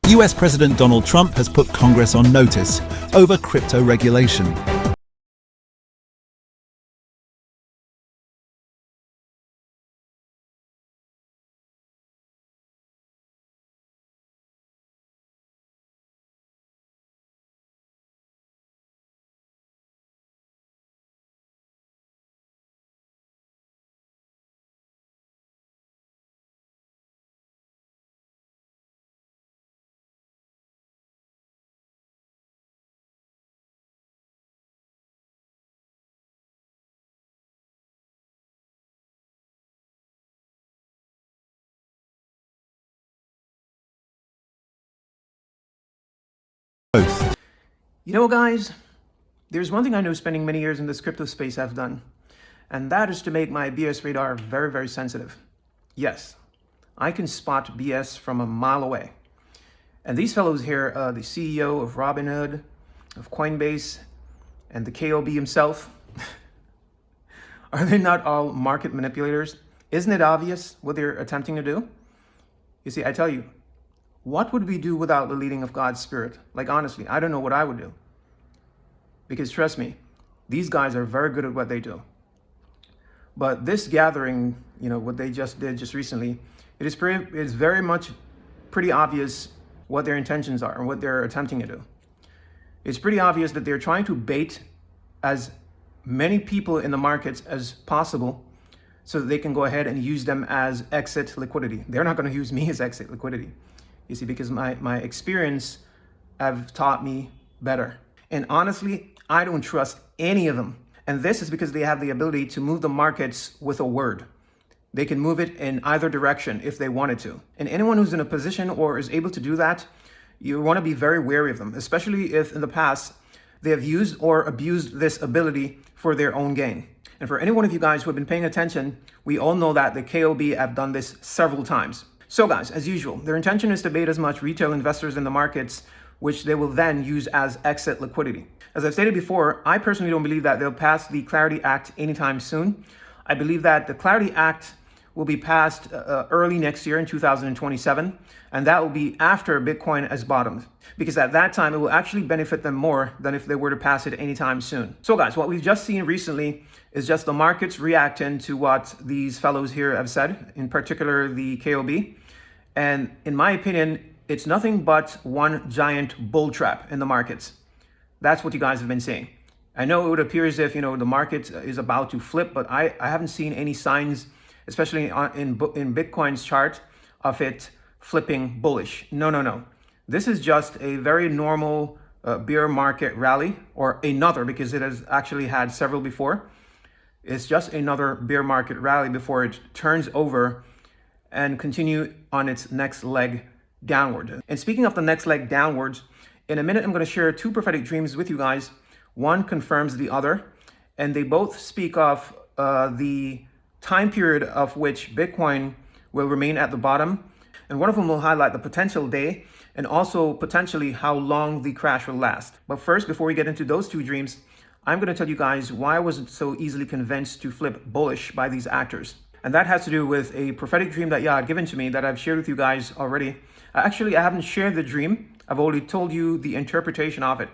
US President Donald Trump has put Congress on notice over crypto regulation. Both. You know, guys, there's one thing I know spending many years in this crypto space have done, and that is to make my BS radar very, very sensitive. Yes, I can spot BS from a mile away. And these fellows here, the CEO of Robinhood, of Coinbase, and the KOB himself, are they not all market manipulators? Isn't it obvious what they're attempting to do? You see, I tell you, what would we do without the leading of God's Spirit? Like, honestly, I don't know what I would do. Because trust me, these guys are very good at what they do. But this gathering, what they just did just recently, it's very much pretty obvious what their intentions are and what they're attempting to do. It's pretty obvious that they're trying to bait as many people in the markets as possible so that they can go ahead and use them as exit liquidity. They're not going to use me as exit liquidity. You see, because my experience have taught me better. And honestly, I don't trust any of them. And this is because they have the ability to move the markets with a word. They can move it in either direction if they wanted to. And anyone who's in a position or is able to do that, you want to be very wary of them, especially if in the past they have used or abused this ability for their own gain. And for any one of you guys who have been paying attention, we all know that the KOB have done this several times. So guys, as usual, their intention is to bait as much retail investors in the markets, which they will then use as exit liquidity. As I've stated before, I personally don't believe that they'll pass the Clarity Act anytime soon. I believe that the Clarity Act will be passed early next year in 2027, and that will be after Bitcoin has bottomed, because at that time it will actually benefit them more than if they were to pass it anytime soon. So guys, what we've just seen recently is just the markets reacting to what these fellows here have said, in particular the KOB. And in my opinion, it's nothing but one giant bull trap in the markets. That's what you guys have been saying. I know it would appear as if, the market is about to flip, but I haven't seen any signs, especially in Bitcoin's chart, of it flipping bullish. No. This is just a very normal bear market rally, or another, because it has actually had several before. It's just another bear market rally before it turns over and continue on its next leg downward. And speaking of the next leg downwards, in a minute, I'm going to share two prophetic dreams with you guys. One confirms the other, and they both speak of the time period of which Bitcoin will remain at the bottom. And one of them will highlight the potential day and also potentially how long the crash will last. But first, before we get into those two dreams, I'm going to tell you guys why I wasn't so easily convinced to flip bullish by these actors. And that has to do with a prophetic dream that Yah had given to me that I've shared with you guys already. Actually, I haven't shared the dream. I've only told you the interpretation of it,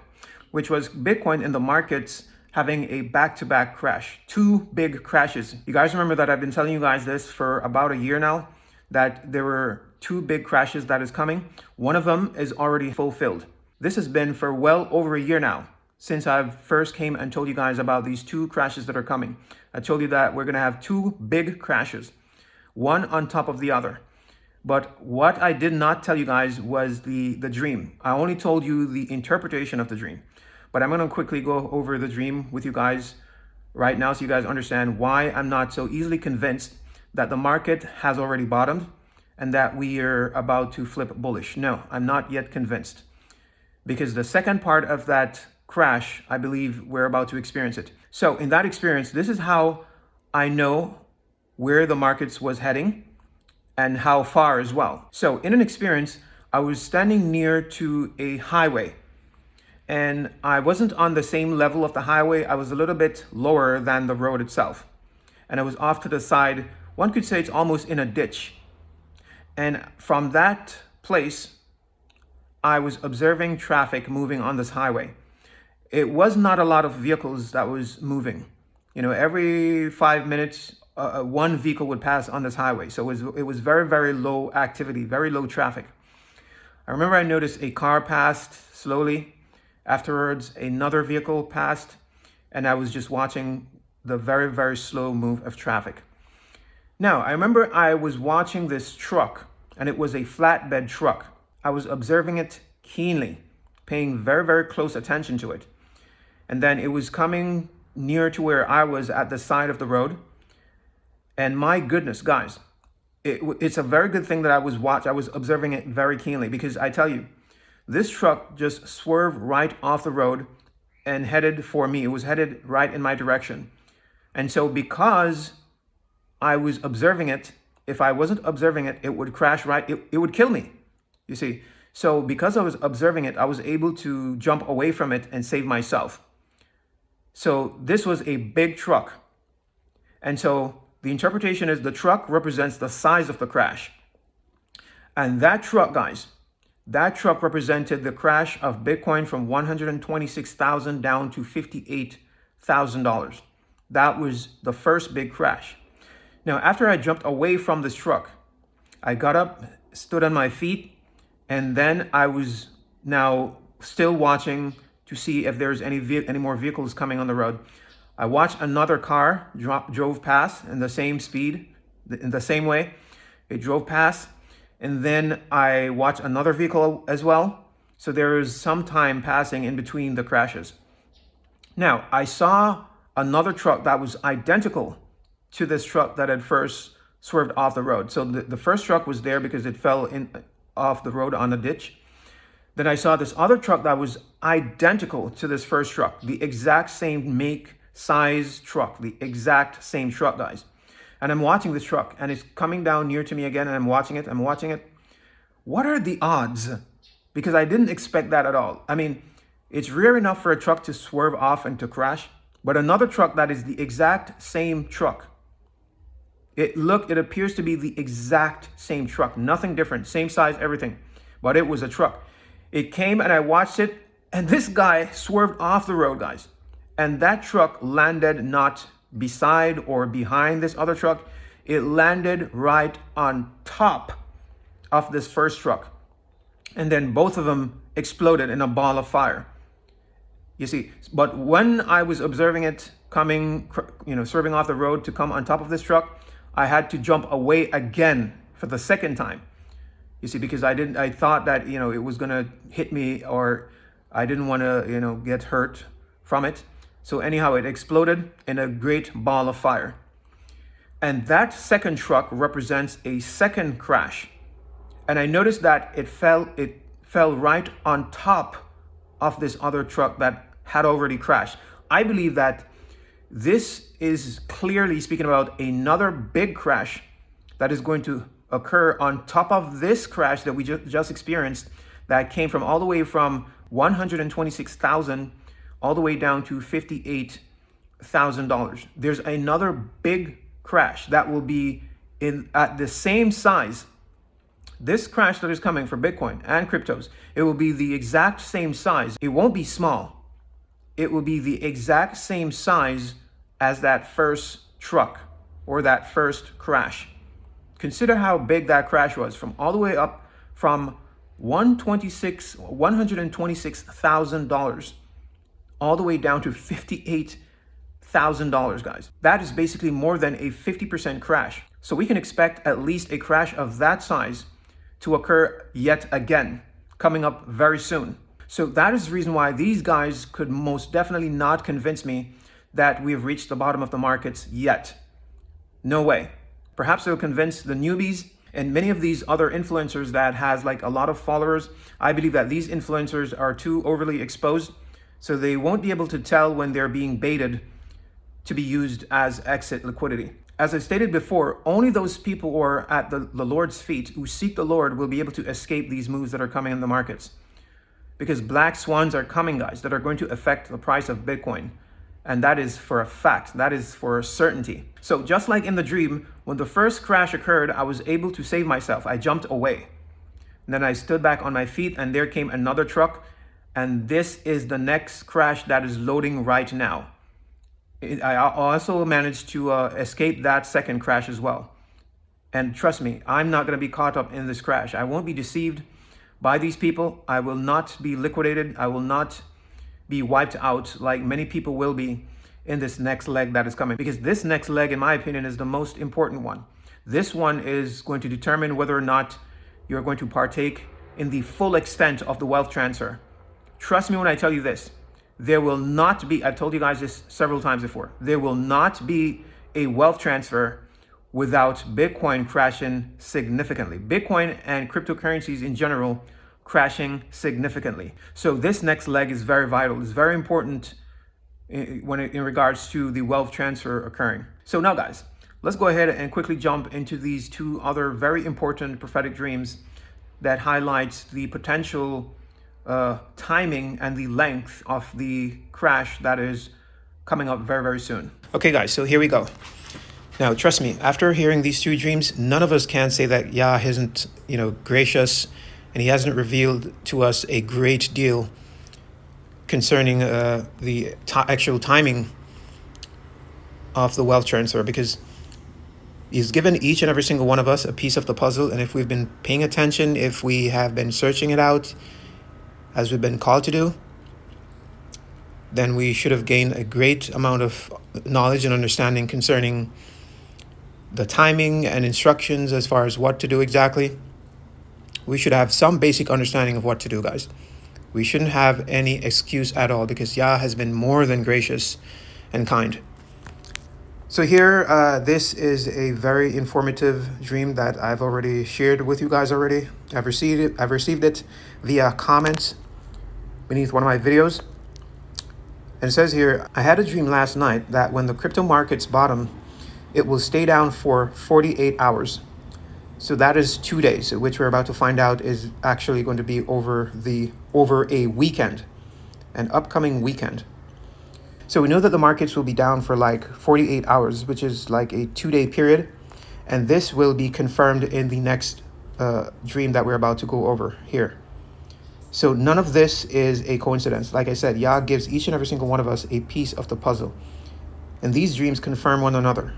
which was Bitcoin in the markets having a back-to-back crash, two big crashes. You guys remember that I've been telling you guys this for about a year now, that there were two big crashes that is coming. One of them is already fulfilled. This has been for well over a year now, since I first came and told you guys about these two crashes that are coming. I told you that we're gonna have two big crashes, one on top of the other. But what I did not tell you guys was the dream. I only told you the interpretation of the dream. But I'm gonna quickly go over the dream with you guys right now so you guys understand why I'm not so easily convinced that the market has already bottomed and that we are about to flip bullish. No, I'm not yet convinced. Because the second part of that crash, I believe we're about to experience it. So in that experience, this is how I know where the markets was heading and how far as well. So in an experience, I was standing near to a highway and I wasn't on the same level of the highway. I was a little bit lower than the road itself. And I was off to the side. One could say it's almost in a ditch. And from that place, I was observing traffic moving on this highway. It was not a lot of vehicles that was moving. You know, every 5 minutes, one vehicle would pass on this highway. So it was very, very low activity, very low traffic. I remember I noticed a car passed slowly. Afterwards, another vehicle passed, and I was just watching the very, very slow move of traffic. Now, I remember I was watching this truck, and it was a flatbed truck. I was observing it keenly, paying very, very close attention to it. And then it was coming near to where I was at the side of the road. And my goodness, guys, it's a very good thing that I was observing it very keenly, because I tell you, this truck just swerved right off the road and headed for me. It was headed right in my direction. And so because I was observing it, if I wasn't observing it, it would crash right, it would kill me, you see. So because I was observing it, I was able to jump away from it and save myself. So this was a big truck. And so the interpretation is the truck represents the size of the crash. And that truck, guys, that truck represented the crash of Bitcoin from $126,000 down to $58,000. That was the first big crash. Now, after I jumped away from this truck, I got up, stood on my feet, and then I was now still watching to see if there's any more vehicles coming on the road. I watched another car drove past in the same speed, in the same way. It drove past, and then I watched another vehicle as well. So there is some time passing in between the crashes. Now, I saw another truck that was identical to this truck that had first swerved off the road. So the first truck was there because it fell off the road on a ditch. Then I saw this other truck that was identical to this first truck, the exact same make, size truck, the exact same truck, guys. And I'm watching this truck, and it's coming down near to me again, and I'm watching it. What are the odds? Because I didn't expect that at all. I mean, it's rare enough for a truck to swerve off and to crash, but another truck that is the exact same truck. It appears to be the exact same truck, nothing different, same size, everything, but it was a truck. It came and I watched it, and this guy swerved off the road, guys. And that truck landed not beside or behind this other truck. It landed right on top of this first truck. And then both of them exploded in a ball of fire. You see, but when I was observing it coming, swerving off the road to come on top of this truck, I had to jump away again for the second time. You see, because I thought that, it was going to hit me, or I didn't want to, get hurt from it. So anyhow, it exploded in a great ball of fire. And that second truck represents a second crash. And I noticed that it fell right on top of this other truck that had already crashed. I believe that this is clearly speaking about another big crash that is going to occur on top of this crash that we just experienced, that came from all the way from 126,000 all the way down to $58,000. There's another big crash that will be at the same size. This crash that is coming for Bitcoin and cryptos, it will be the exact same size. It won't be small. It will be the exact same size as that first truck or that first crash. Consider how big that crash was, from all the way up from $126,000 all the way down to $58,000, guys. That is basically more than a 50% crash. So we can expect at least a crash of that size to occur yet again, coming up very soon. So that is the reason why these guys could most definitely not convince me that we have reached the bottom of the markets yet. No way. Perhaps they'll convince the newbies and many of these other influencers that has like a lot of followers. I believe that these influencers are too overly exposed, so they won't be able to tell when they're being baited to be used as exit liquidity. As I stated before, only those people who are at the Lord's feet, who seek the Lord, will be able to escape these moves that are coming in the markets. Because black swans are coming, guys, that are going to affect the price of Bitcoin. And that is for a fact. That is for a certainty. So just like in the dream, when the first crash occurred, I was able to save myself. I jumped away. And then I stood back on my feet and there came another truck. And this is the next crash that is loading right now. I also managed to escape that second crash as well. And trust me, I'm not going to be caught up in this crash. I won't be deceived by these people. I will not be liquidated. I will not be wiped out like many people will be in this next leg that is coming. Because this next leg, in my opinion, is the most important one. This one is going to determine whether or not you're going to partake in the full extent of the wealth transfer. Trust me when I tell you this. There will not be, I've told you guys this several times before, there will not be a wealth transfer without Bitcoin crashing significantly. Bitcoin and cryptocurrencies in general crashing significantly. So this next leg is very vital. It's very important in regards to the wealth transfer occurring. So now guys, let's go ahead and quickly jump into these two other very important prophetic dreams that highlights the potential timing and the length of the crash that is coming up very, very soon. Okay guys, so here we go. Now, trust me, after hearing these two dreams, none of us can say that Yah isn't, gracious and he hasn't revealed to us a great deal concerning the actual timing of the wealth transfer, because he's given each and every single one of us a piece of the puzzle. And if we've been paying attention, if we have been searching it out as we've been called to do, then we should have gained a great amount of knowledge and understanding concerning the timing and instructions as far as what to do exactly. We should have some basic understanding of what to do, guys. We shouldn't have any excuse at all, because Yah has been more than gracious and kind. So here, this is a very informative dream that I've already shared with you guys already. I've received it via comments beneath one of my videos. And it says here, I had a dream last night that when the crypto markets bottom, it will stay down for 48 hours. So that is 2 days, which we're about to find out is actually going to be over a weekend, an upcoming weekend. So we know that the markets will be down for like 48 hours, which is like a 2-day period. And this will be confirmed in the next dream that we're about to go over here. So none of this is a coincidence. Like I said, Yah gives each and every single one of us a piece of the puzzle. And these dreams confirm one another.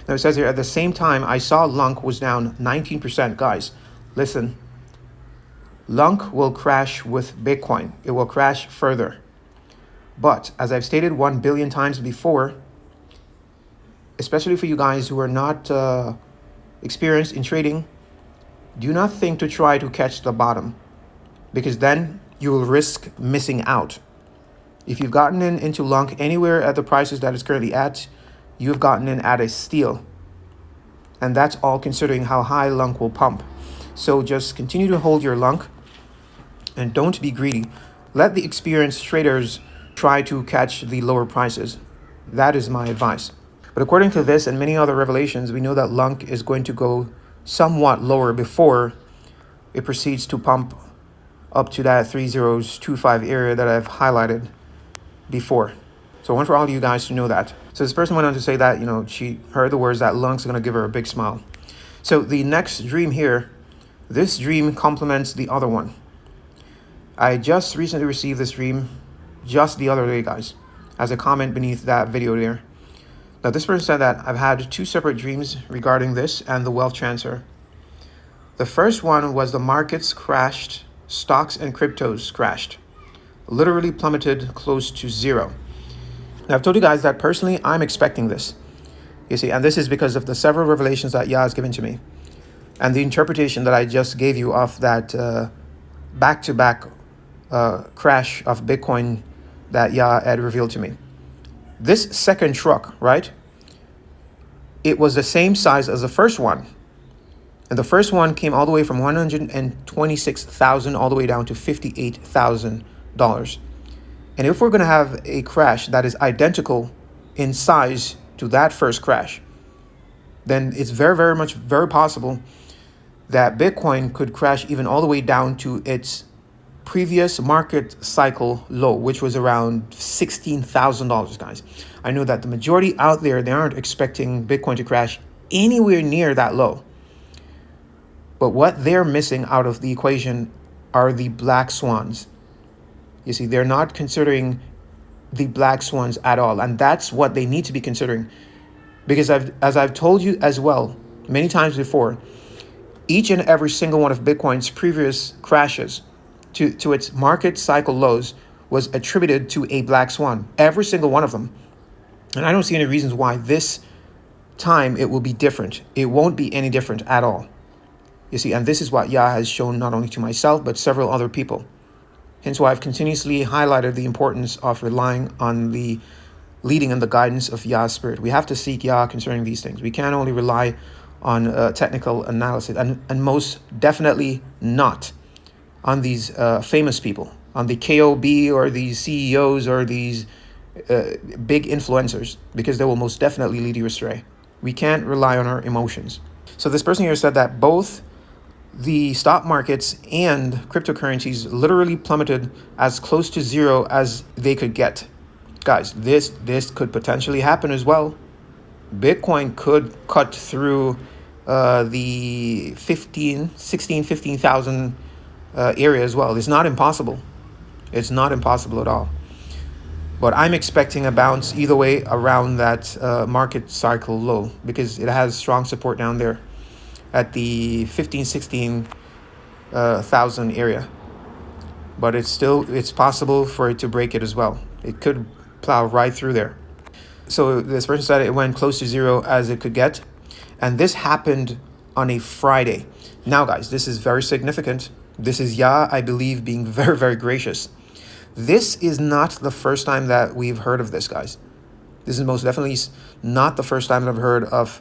Now it says here, at the same time, I saw Lunk was down 19%. Guys, listen. Lunk will crash with Bitcoin. It will crash further. But as I've stated 1 billion times before, especially for you guys who are not experienced in trading, do not think to try to catch the bottom, because then you will risk missing out. If you've gotten into Lunk anywhere at the prices that it's currently at, you've gotten in at a steal. And that's all considering how high Lunk will pump. So just continue to hold your Lunk and don't be greedy. Let the experienced traders try to catch the lower prices. That is my advice. But according to this and many other revelations, we know that Lunk is going to go somewhat lower before it proceeds to pump up to that 3025 area that I've highlighted before. So I want for all of you guys to know that. So this person went on to say that, she heard the words that Lunk's going to give her a big smile. So the next dream here, this dream complements the other one. I just recently received this dream just the other day, guys, as a comment beneath that video there. Now this person said that I've had 2 separate dreams regarding this and the wealth transfer. The first one was the markets crashed, stocks and cryptos crashed, literally plummeted close to zero. Now, I've told you guys that personally, I'm expecting this. You see, and this is because of the several revelations that Yah has given to me and the interpretation that I just gave you of that back-to-back crash of Bitcoin that Yah had revealed to me. This second truck, right? It was the same size as the first one. And the first one came all the way from $126,000 all the way down to $58,000. And if we're going to have a crash that is identical in size to that first crash, then it's very possible that Bitcoin could crash even all the way down to its previous market cycle low, which was around $16,000, guys. I know that the majority out there, they aren't expecting Bitcoin to crash anywhere near that low. But what they're missing out of the equation are the black swans. You see, they're not considering the black swans at all. And that's what they need to be considering. Because as I've told you as well, many times before, each and every single one of Bitcoin's previous crashes to its market cycle lows was attributed to a black swan. Every single one of them. And I don't see any reasons why this time it will be different. It won't be any different at all. You see, and this is what Yah has shown not only to myself, but several other people. Hence why I've continuously highlighted the importance of relying on the leading and the guidance of Yah's Spirit. We have to seek Yah concerning these things. We can't only rely on technical analysis, and most definitely not on these famous people, on the KOB or these CEOs or these big influencers, because they will most definitely lead you astray. We can't rely on our emotions. So this person here said that both the stock markets and cryptocurrencies literally plummeted as close to zero as they could get. Guys, this could potentially happen as well. Bitcoin could cut through the 15,000 area as well. It's not impossible. It's not impossible at all. But I'm expecting a bounce either way around that market cycle low, because it has strong support down there at the 16,000 area. But it's possible for it to break it as well. It could plow right through there. So this person said it went close to zero as it could get. And this happened on a Friday. Now, guys, this is very significant. This is Yah, I believe, being very, very gracious. This is not the first time that we've heard of this, guys. This is most definitely not the first time that I've heard of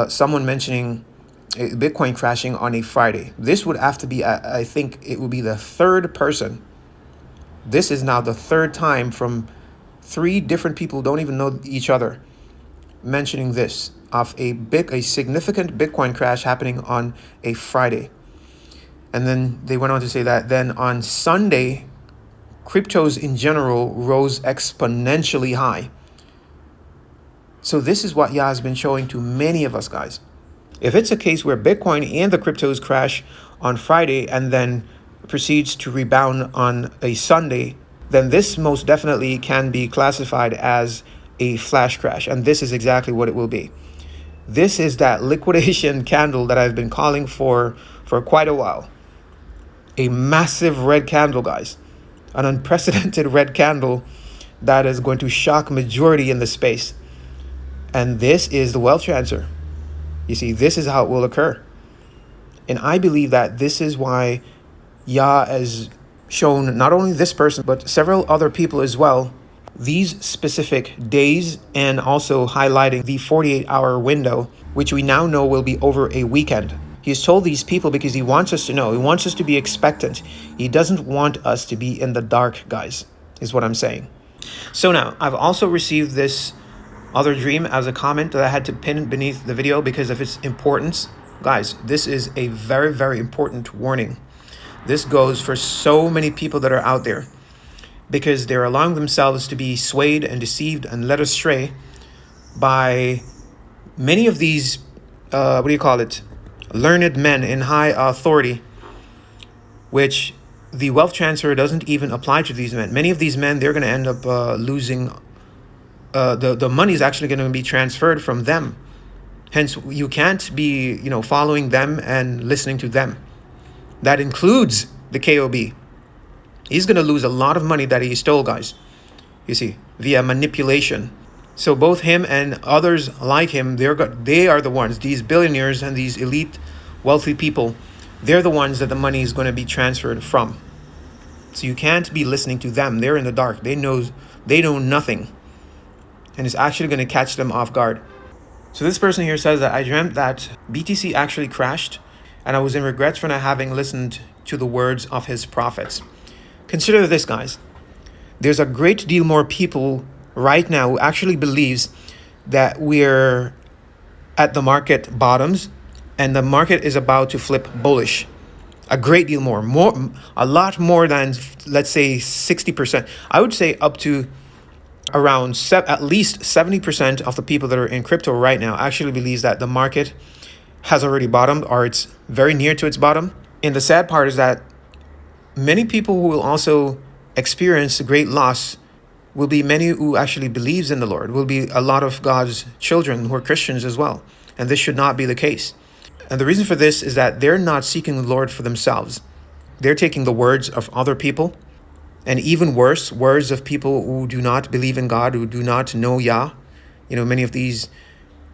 someone mentioning Bitcoin crashing on a Friday. This would have to be, I think it would be the third person. This is now the third time from 3 different people who don't even know each other mentioning this of a significant Bitcoin crash happening on a Friday. And then they went on to say that then on Sunday, cryptos in general rose exponentially high. So this is what Yah has been showing to many of us, guys. If it's a case where Bitcoin and the cryptos crash on Friday and then proceeds to rebound on a Sunday, then this most definitely can be classified as a flash crash. And this is exactly what it will be. This is that liquidation candle that I've been calling for quite a while. A massive red candle, guys. An unprecedented red candle that is going to shock majority in the space. And this is the wealth transfer. You see, this is how it will occur. And I believe that this is why Yah has shown not only this person, but several other people as well, these specific days, and also highlighting the 48-hour window, which we now know will be over a weekend. He's told these people because he wants us to know. He wants us to be expectant. He doesn't want us to be in the dark, guys, is what I'm saying. So now, I've also received this other dream as a comment that I had to pin beneath the video because of its importance. Guys, this is a very, very important warning. This goes for so many people that are out there because they're allowing themselves to be swayed and deceived and led astray by many of these, learned men in high authority, which the wealth transfer doesn't even apply to these men. Many of these men, they're going to end up losing. The money is actually going to be transferred from them. Hence, you can't be, following them and listening to them. That includes the KOB. He's going to lose a lot of money that he stole, guys. You see, via manipulation. So both him and others like him, they are the ones, these billionaires and these elite wealthy people, they're the ones that the money is going to be transferred from. So you can't be listening to them. They're in the dark. They know nothing. And it's actually going to catch them off guard. So this person here says that I dreamt that BTC actually crashed and I was in regrets for not having listened to the words of his prophets. Consider this, guys. There's a great deal more people right now who actually believes that we're at the market bottoms and the market is about to flip bullish. A great deal more, a lot more than, let's say, 60%. I would say up to around at least 70% of the people that are in crypto right now actually believes that the market has already bottomed, or it's very near to its bottom. And the sad part is that many people who will also experience great loss will be many who actually believes in the Lord, will be a lot of God's children who are Christians as well. And this should not be the case. And the reason for this is that they're not seeking the Lord for themselves. They're taking the words of other people, and even worse, words of people who do not believe in God, who do not know Yah. Many of these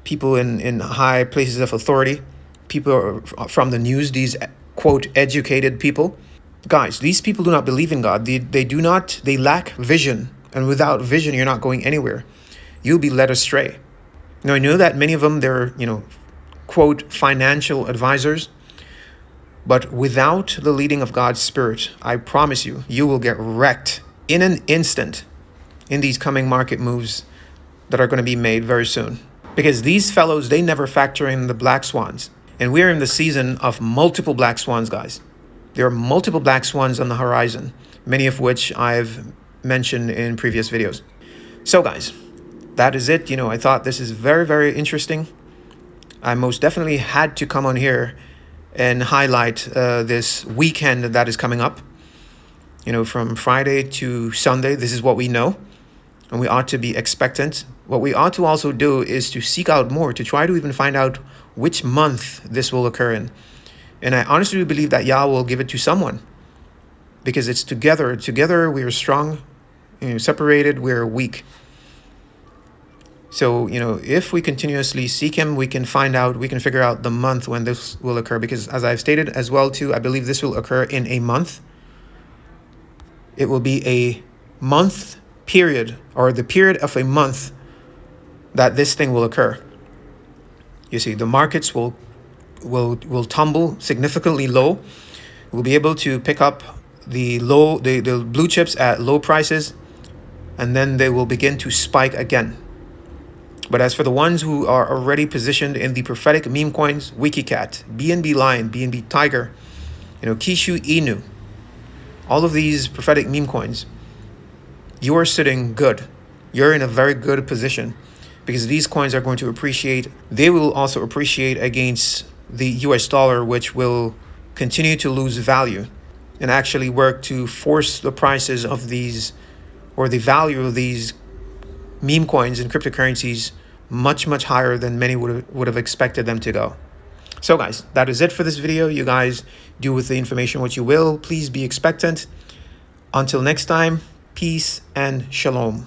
people in high places of authority, people from the news, these quote educated people. Guys, these people do not believe in God. They lack vision. And without vision, you're not going anywhere. You'll be led astray. I know that many of them, they're, quote, financial advisors. But without the leading of God's Spirit, I promise you, you will get wrecked in an instant in these coming market moves that are going to be made very soon. Because these fellows, they never factor in the black swans. And we're in the season of multiple black swans, guys. There are multiple black swans on the horizon, many of which I've mentioned in previous videos. So guys, that is it. I thought this is very, very interesting. I most definitely had to come on here and highlight this weekend that is coming up. From Friday to Sunday, this is what we know. And we ought to be expectant. What we ought to also do is to seek out more, to try to even find out which month this will occur in. And I honestly believe that Yah will give it to someone. Because it's together. Together we are strong. Separated, we're weak. So, if we continuously seek him, we can figure out the month when this will occur. Because as I've stated as well too, I believe this will occur in a month. It will be a month period, or the period of a month that this thing will occur. You see, the markets will tumble significantly low. We'll be able to pick up the blue chips at low prices, and then they will begin to spike again. But as for the ones who are already positioned in the prophetic meme coins, WikiCat, BNB Lion, BNB Tiger, Kishu Inu, all of these prophetic meme coins, you are sitting good. You're in a very good position, because these coins are going to appreciate. They will also appreciate against the US dollar, which will continue to lose value, and actually work to force the prices of these, or the value of these meme coins and cryptocurrencies much, much higher than many would have expected them to go. So guys, that is it for this video. You guys do with the information what you will. Please be expectant. Until next time, peace and shalom.